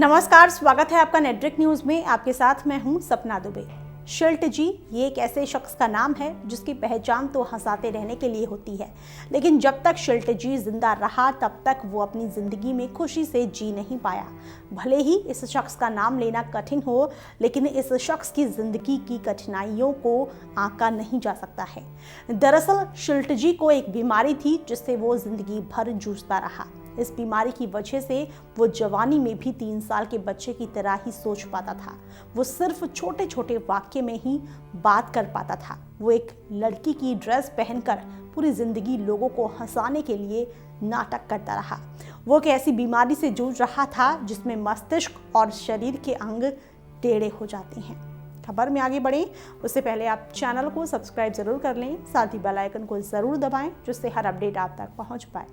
नमस्कार, स्वागत है आपका नेटड्रिक न्यूज में। आपके साथ मैं हूं सपना दुबे। शिल्ट जी ये एक ऐसे शख्स का नाम है जिसकी पहचान तो हंसाते रहने के लिए होती है, लेकिन जब तक शिल्ट जी जिंदा रहा तब तक वो अपनी जिंदगी में खुशी से जी नहीं पाया। भले ही इस शख्स का नाम लेना कठिन हो, लेकिन इस शख्स की जिंदगी की कठिनाइयों को आंका नहीं जा सकता है। दरअसल शिल्ट जी को एक बीमारी थी जिससे वो जिंदगी भर जूझता रहा। इस बीमारी की वजह से वो जवानी में भी 3 साल के बच्चे की तरह ही सोच पाता था। वो सिर्फ छोटे छोटे वाक्य में ही बात कर पाता था। वो एक लड़की की ड्रेस पहनकर पूरी जिंदगी लोगों को हंसाने के लिए नाटक करता रहा। वो एक ऐसी बीमारी से जूझ रहा था जिसमें मस्तिष्क और शरीर के अंग टेढ़े हो जाते हैं। खबर में आगे बढ़ें उससे पहले आप चैनल को सब्सक्राइब जरूर कर लें, साथ ही बेल आइकन को जरूर दबाएं जिससे हर अपडेट आप तक पहुंच पाए।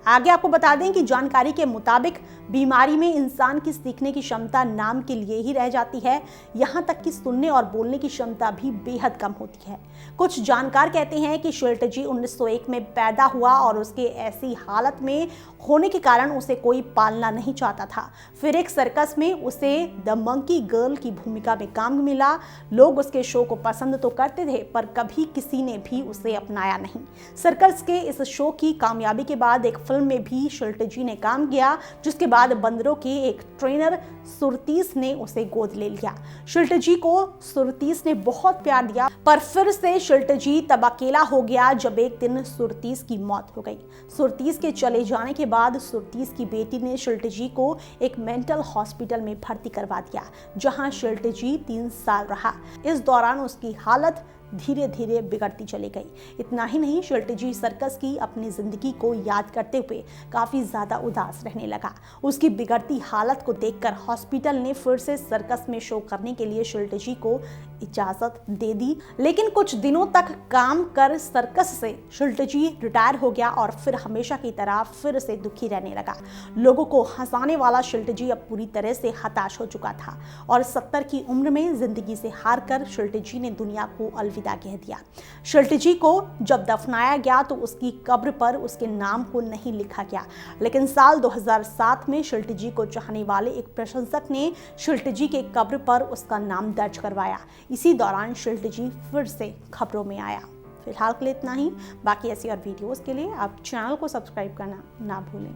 आगे आपको बता दें कि जानकारी के मुताबिक बीमारी में इंसान की सीखने की क्षमता नाम के लिए ही रह जाती है। यहाँ तक कि सुनने और बोलने की क्षमता भी बेहद कम होती है। कुछ जानकार कहते हैं कि शिल्ट जी 1901 में पैदा हुआ और उसके ऐसी हालत में होने के कारण उसे कोई पालना नहीं चाहता था। फिर एक सर्कस में उसे द मंकी गर्ल की भूमिका में काम मिला। लोग उसके शो को पसंद तो करते थे, पर कभी किसी ने भी उसे अपनाया नहीं। सर्कस के इस शो की कामयाबी के बाद एक फिल्म में भी शिल्ट जी ने काम किया, जिसके बाद बंदरों के एक ट्रेनर सुरतीस ने उसे गोद ले लिया। शिल्ट जी को सुरतीस ने बहुत प्यार दिया, पर फिर से शिल्ट जी तब अकेला हो गया जब एक दिन सुरतीस की मौत हो गई। सुरतीस के चले जाने के बाद सुरतीस की बेटी ने शिल्ट जी को एक मेंटल हॉस्पिटल में भर्ती करवा दिया, जहां शिल्ट जी 3 साल रहा। इस दौरान उसकी हालत धीरे धीरे बिगड़ती चली गई। इतना ही नहीं, शिल्ट जी सर्कस की अपनी जिंदगी को याद करते हुए काफी ज्यादा उदास रहने लगा। उसकी बिगड़ती हालत को देखकर हॉस्पिटल ने फिर से सर्कस में शो करने के लिए शिल्ट जी को इजाजत दे दी, लेकिन कुछ दिनों तक काम कर सर्कस से शिल्ट जी रिटायर हो गया और फिर हमेशा की तरह फिर से दुखी रहने लगा। लोगों को हंसाने वाला शिल्ट जी अब पूरी तरह से हताश हो चुका था और 70 की उम्र में जिंदगी से हार कर शिल्ट जी ने दुनिया को अलविदा कह दिया। शिल्ट जी को जब दफनाया गया तो उसकी कब्र पर उसके नाम को नहीं लिखा गया, लेकिन साल 2007 में शिल्ट जी को चाहने वाले एक प्रशंसक ने शिल्ट जी के कब्र पर उसका नाम दर्ज करवाया। इसी दौरान शिल्ट जी फिर से खबरों में आया। फिलहाल के लिए इतना ही। बाकी ऐसी और वीडियोस के लिए आप चैनल को सब्सक्राइब करना ना भूलें।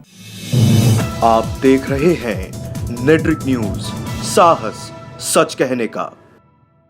आप देख रहे हैं नेटड्रिक न्यूज, साहस सच कहने का।